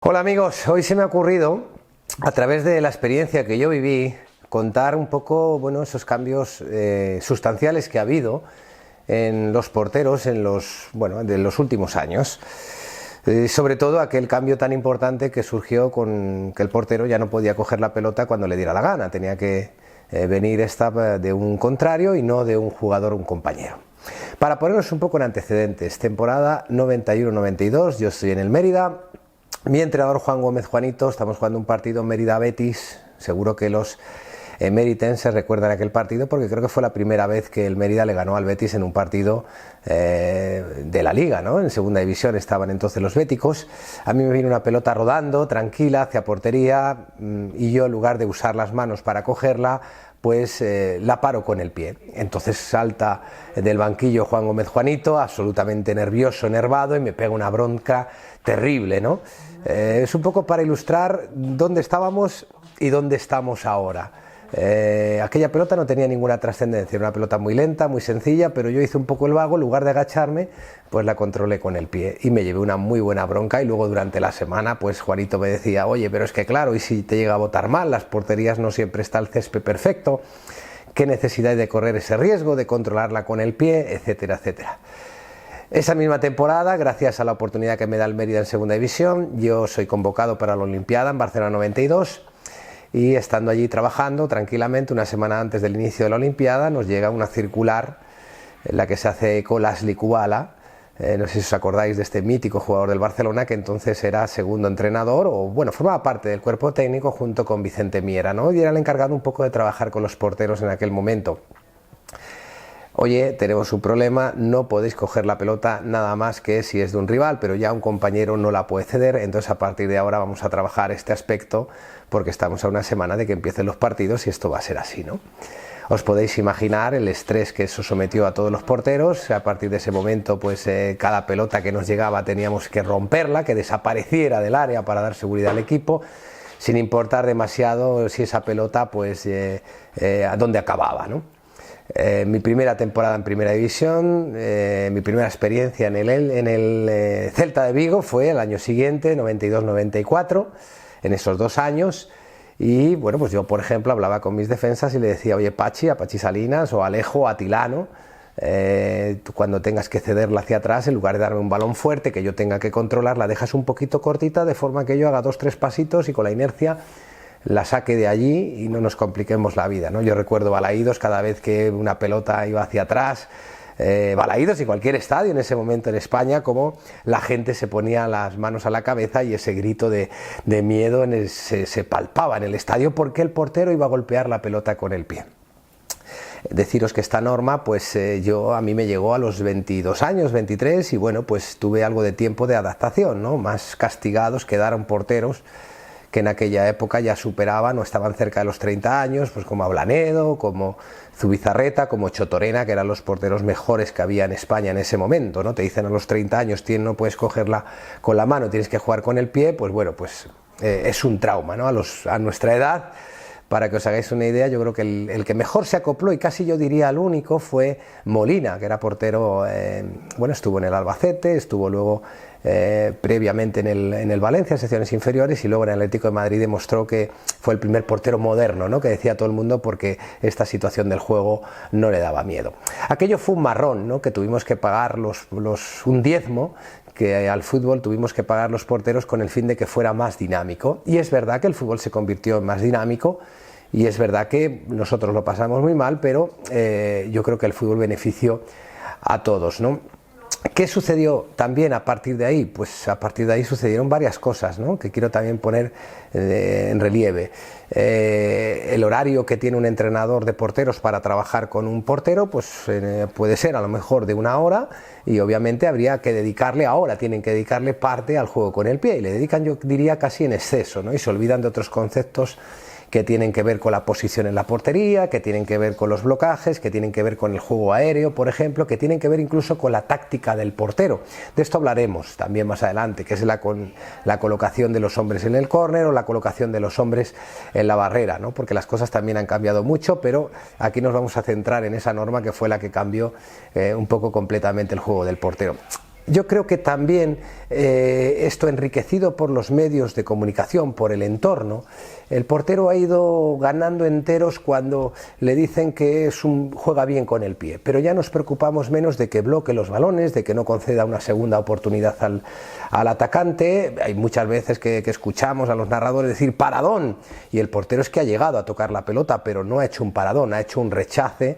Hola amigos, hoy se me ha ocurrido, a través de la experiencia que yo viví, contar un poco, esos cambios sustanciales que ha habido en los porteros de los últimos años. Sobre todo aquel cambio tan importante que surgió con que el portero ya no podía coger la pelota cuando le diera la gana, tenía que venir esta de un contrario y no de un jugador, un compañero. Para ponernos un poco en antecedentes, temporada 91-92, yo estoy en el Mérida. Mi entrenador Juan Gómez Juanito, estamos jugando un partido Mérida-Betis, seguro que los meritenses recuerdan aquel partido porque creo que fue la primera vez que el Mérida le ganó al Betis en un partido de la Liga, ¿no? En segunda división estaban entonces los béticos. A mí me vino una pelota rodando, tranquila, hacia portería, y yo en lugar de usar las manos para cogerla, pues la paro con el pie. Entonces salta del banquillo Juan Gómez Juanito, absolutamente nervioso, enervado, y me pega una bronca terrible, ¿no? Es un poco para ilustrar dónde estábamos y dónde estamos ahora. Aquella pelota no tenía ninguna trascendencia, era una pelota muy lenta, muy sencilla, pero yo hice un poco el vago, en lugar de agacharme, pues la controlé con el pie y me llevé una muy buena bronca. Y luego durante la semana pues Juanito me decía: oye, pero es que claro, y si te llega a botar mal, las porterías no siempre está el césped perfecto, qué necesidad hay de correr ese riesgo, de controlarla con el pie, etcétera, etcétera. Esa misma temporada, gracias a la oportunidad que me da el Mérida en segunda división, yo soy convocado para la Olimpiada en Barcelona 92. Y estando allí trabajando tranquilamente, una semana antes del inicio de la Olimpiada, nos llega una circular en la que se hace eco Lasli Kubala. No sé si os acordáis de este mítico jugador del Barcelona, que entonces era segundo entrenador, o formaba parte del cuerpo técnico junto con Vicente Miera, ¿no? Y era el encargado un poco de trabajar con los porteros en aquel momento. Oye, tenemos un problema, no podéis coger la pelota nada más que si es de un rival, pero ya un compañero no la puede ceder. Entonces a partir de ahora vamos a trabajar este aspecto, porque estamos a una semana de que empiecen los partidos y esto va a ser así, ¿no? Os podéis imaginar el estrés que eso sometió a todos los porteros. A partir de ese momento, pues cada pelota que nos llegaba teníamos que romperla, que desapareciera del área para dar seguridad al equipo, sin importar demasiado si esa pelota, a dónde acababa, ¿no? Mi primera temporada en primera división, mi primera experiencia en el Celta de Vigo fue el año siguiente, 92-94, en esos 2 años. Y pues yo, por ejemplo, hablaba con mis defensas y le decía: oye, a Pachi Salinas o Alejo, Atilano, cuando tengas que cederla hacia atrás, en lugar de darme un balón fuerte que yo tenga que controlar, la dejas un poquito cortita, de forma que yo haga 2-3 pasitos y con la inercia la saque de allí y no nos compliquemos la vida, ¿no? Yo recuerdo Balaídos cada vez que una pelota iba hacia atrás, Balaídos y cualquier estadio en ese momento en España, como la gente se ponía las manos a la cabeza y ese grito de miedo se palpaba en el estadio, porque el portero iba a golpear la pelota con el pie. Deciros que esta norma, a mí me llegó a los 22 años, 23, y tuve algo de tiempo de adaptación, ¿no? Más castigados quedaron porteros que en aquella época ya superaban o estaban cerca de los 30 años, pues como Ablanedo, como Zubizarreta, como Chotorena, que eran los porteros mejores que había en España en ese momento, ¿no? Te dicen a los 30 años, no puedes cogerla con la mano, tienes que jugar con el pie, es un trauma, ¿no? A nuestra edad. Para que os hagáis una idea, yo creo que el que mejor se acopló, y casi yo diría el único, fue Molina, que era portero, estuvo en el Albacete, estuvo luego previamente en el Valencia, en secciones inferiores, y luego en el Atlético de Madrid demostró que fue el primer portero moderno, ¿no? Que decía todo el mundo, porque esta situación del juego no le daba miedo. Aquello fue un marrón, ¿no? Que tuvimos que pagar un diezmo, que al fútbol tuvimos que pagar los porteros con el fin de que fuera más dinámico. Y es verdad que el fútbol se convirtió en más dinámico, y es verdad que nosotros lo pasamos muy mal, pero yo creo que el fútbol benefició a todos, ¿no? ¿Qué sucedió también a partir de ahí? Pues a partir de ahí sucedieron varias cosas, ¿no? Que quiero también poner en relieve. El horario que tiene un entrenador de porteros para trabajar con un portero, puede ser a lo mejor de 1 hora, y obviamente habría que tienen que dedicarle parte al juego con el pie, y le dedican, yo diría, casi en exceso, ¿no? Y se olvidan de otros conceptos que tienen que ver con la posición en la portería, que tienen que ver con los blocajes, que tienen que ver con el juego aéreo, por ejemplo, que tienen que ver incluso con la táctica del portero. De esto hablaremos también más adelante, que es la colocación de los hombres en el córner o la colocación de los hombres en la barrera, ¿no? Porque las cosas también han cambiado mucho, pero aquí nos vamos a centrar en esa norma que fue la que cambió un poco completamente el juego del portero. Yo creo que también esto enriquecido por los medios de comunicación, por el entorno, el portero ha ido ganando enteros cuando le dicen que juega bien con el pie, pero ya nos preocupamos menos de que bloquee los balones, de que no conceda una segunda oportunidad al atacante. Hay muchas veces que escuchamos a los narradores decir paradón, y el portero es que ha llegado a tocar la pelota, pero no ha hecho un paradón, ha hecho un rechace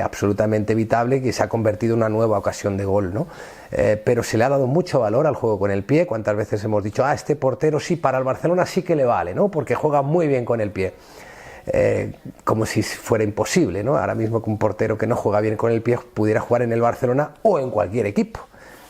absolutamente evitable que se ha convertido en una nueva ocasión de gol, ¿no? Pero se le ha dado mucho valor al juego con el pie. ¿Cuántas veces hemos dicho, este portero sí, para el Barcelona sí que le vale, ¿no? Porque juega muy bien con el pie? Como si fuera imposible, ¿no? Ahora mismo que un portero que no juega bien con el pie pudiera jugar en el Barcelona o en cualquier equipo,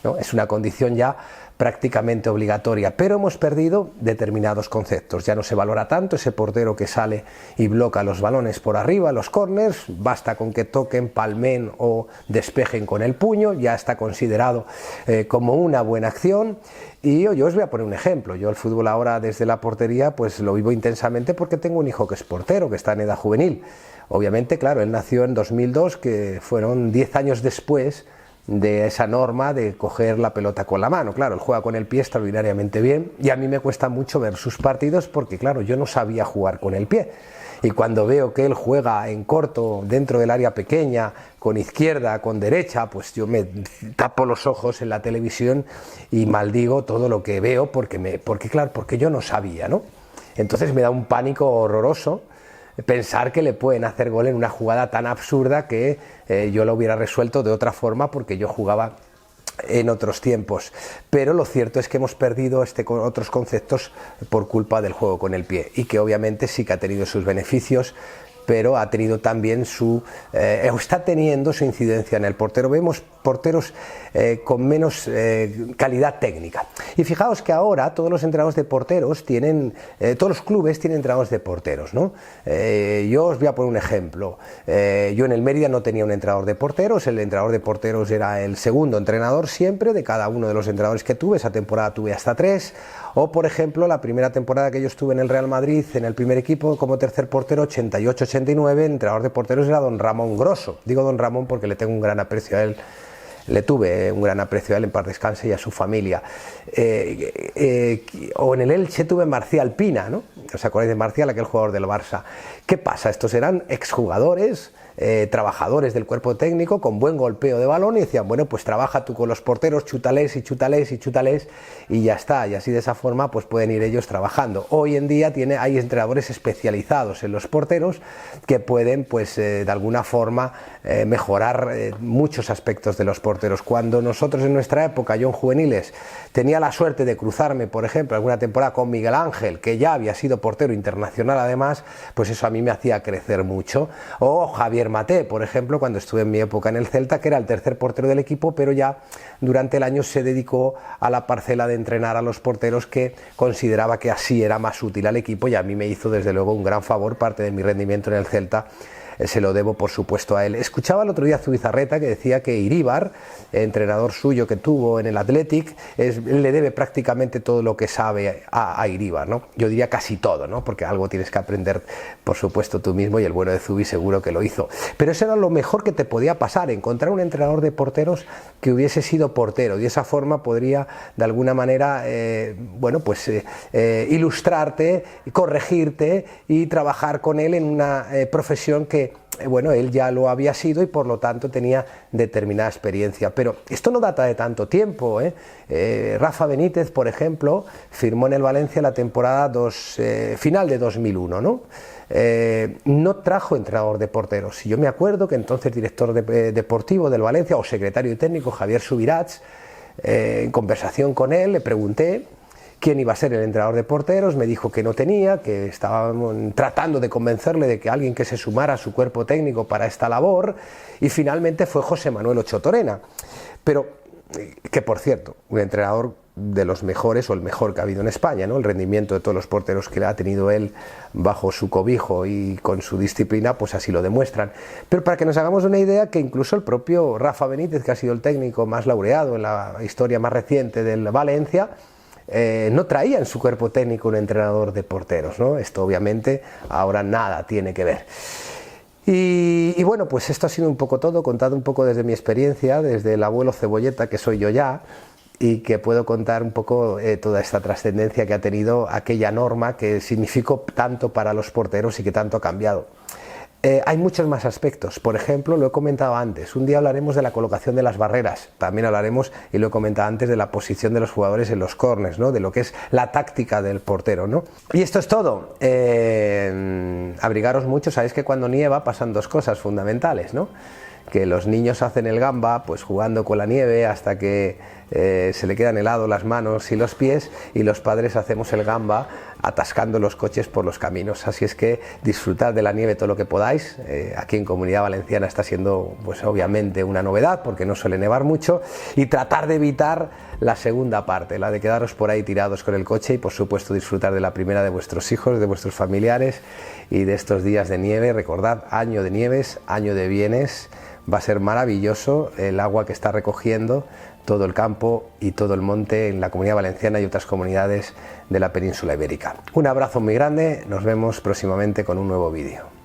¿no? Es una condición ya prácticamente obligatoria, pero hemos perdido determinados conceptos. Ya no se valora tanto ese portero que sale y bloca los balones por arriba, los córners, basta con que toquen, palmen o despejen con el puño, ya está considerado como una buena acción. Y yo os voy a poner un ejemplo. Yo el fútbol ahora desde la portería pues lo vivo intensamente porque tengo un hijo que es portero, que está en edad juvenil. Obviamente, claro, él nació en 2002, que fueron 10 años después de esa norma de coger la pelota con la mano. Claro, él juega con el pie extraordinariamente bien y a mí me cuesta mucho ver sus partidos porque, claro, yo no sabía jugar con el pie. Y cuando veo que él juega en corto, dentro del área pequeña, con izquierda, con derecha, pues yo me tapo los ojos en la televisión y maldigo todo lo que veo porque yo no sabía, ¿no? Entonces me da un pánico horroroso pensar que le pueden hacer gol en una jugada tan absurda que yo lo hubiera resuelto de otra forma porque yo jugaba en otros tiempos. Pero lo cierto es que hemos perdido otros conceptos por culpa del juego con el pie, y que obviamente sí que ha tenido sus beneficios, pero ha tenido también está teniendo su incidencia en el portero. Vemos porteros con menos calidad técnica. Y fijaos que ahora todos los entrenadores de porteros todos los clubes tienen entrenadores de porteros, ¿no? Yo os voy a poner un ejemplo. Yo en el Mérida no tenía un entrenador de porteros, el entrenador de porteros era el segundo entrenador siempre de cada uno de los entrenadores que tuve. Esa temporada tuve hasta 3. O, por ejemplo, la primera temporada que yo estuve en el Real Madrid, en el primer equipo, como tercer portero, 88-89, el entrenador de porteros era don Ramón Grosso. Digo don Ramón porque le tengo un gran aprecio a él. Le tuve un gran aprecio a él, en paz descanse, y a su familia. O en el Elche tuve Marcial Pina, ¿no? ¿Os acordáis de Marcial, aquel jugador del Barça? ¿Qué pasa? Estos eran exjugadores, trabajadores del cuerpo técnico con buen golpeo de balón, y decían, bueno, pues trabaja tú con los porteros, chútales y chútales y chútales, y ya está. Y así de esa forma pues pueden ir ellos trabajando. Hoy en día hay entrenadores especializados en los porteros que pueden pues de alguna forma mejorar muchos aspectos de los porteros. Cuando nosotros en nuestra época, yo en juveniles, tenía la suerte de cruzarme, por ejemplo, alguna temporada con Miguel Ángel, que ya había sido portero internacional además, pues eso a mí me hacía crecer mucho. O Javier Maté, por ejemplo, cuando estuve en mi época en el Celta, que era el tercer portero del equipo, pero ya durante el año se dedicó a la parcela de entrenar a los porteros, que consideraba que así era más útil al equipo, y a mí me hizo desde luego un gran favor. Parte de mi rendimiento en el Celta se lo debo por supuesto a él. Escuchaba el otro día a Zubizarreta que decía que Iríbar, entrenador suyo que tuvo en el Athletic, le debe prácticamente todo lo que sabe a Iríbar, ¿no? Yo diría casi todo, ¿no? Porque algo tienes que aprender por supuesto tú mismo, y el bueno de Zubi seguro que lo hizo. Pero eso era lo mejor que te podía pasar, encontrar un entrenador de porteros que hubiese sido portero, y de esa forma podría de alguna manera ilustrarte, corregirte y trabajar con él en una profesión que él ya lo había sido y por lo tanto tenía determinada experiencia. Pero esto no data de tanto tiempo, ¿eh? Rafa Benítez, por ejemplo, firmó en el Valencia la temporada final de 2001, ¿no? No trajo entrenador de porteros. Yo me acuerdo que entonces director deportivo del Valencia, o secretario técnico, Javier Subirats, en conversación con él le pregunté quién iba a ser el entrenador de porteros. Me dijo que no tenía, que estaban tratando de convencerle de que alguien que se sumara a su cuerpo técnico para esta labor, y finalmente fue José Manuel Ocho Torena. Pero que, por cierto, un entrenador de los mejores, o el mejor que ha habido en España, ¿no? El rendimiento de todos los porteros que ha tenido él bajo su cobijo y con su disciplina, pues así lo demuestran. Pero para que nos hagamos una idea, que incluso el propio Rafa Benítez, que ha sido el técnico más laureado en la historia más reciente del Valencia, no traía en su cuerpo técnico un entrenador de porteros, ¿no? Esto obviamente ahora nada tiene que ver. Y bueno, pues esto ha sido un poco todo, contado un poco desde mi experiencia, desde el abuelo cebolleta que soy yo ya, y que puedo contar un poco toda esta trascendencia que ha tenido aquella norma que significó tanto para los porteros y que tanto ha cambiado. Hay muchos más aspectos. Por ejemplo, lo he comentado antes, un día hablaremos de la colocación de las barreras, también hablaremos, y lo he comentado antes, de la posición de los jugadores en los corners, ¿no? De lo que es la táctica del portero, ¿no? Y esto es todo. Abrigaros mucho, sabéis que cuando nieva pasan dos cosas fundamentales, ¿no? Que los niños hacen el gamba pues jugando con la nieve hasta que se le quedan helados las manos y los pies, y los padres hacemos el gamba atascando los coches por los caminos. Así es que disfrutad de la nieve todo lo que podáis. Aquí en Comunidad Valenciana está siendo pues obviamente una novedad porque no suele nevar mucho, y tratar de evitar la segunda parte, la de quedaros por ahí tirados con el coche, y por supuesto disfrutar de la primera de vuestros hijos, de vuestros familiares y de estos días de nieve. Recordad, año de nieves, año de bienes. Va a ser maravilloso el agua que está recogiendo todo el campo y todo el monte en la Comunidad Valenciana y otras comunidades de la península ibérica. Un abrazo muy grande, nos vemos próximamente con un nuevo vídeo.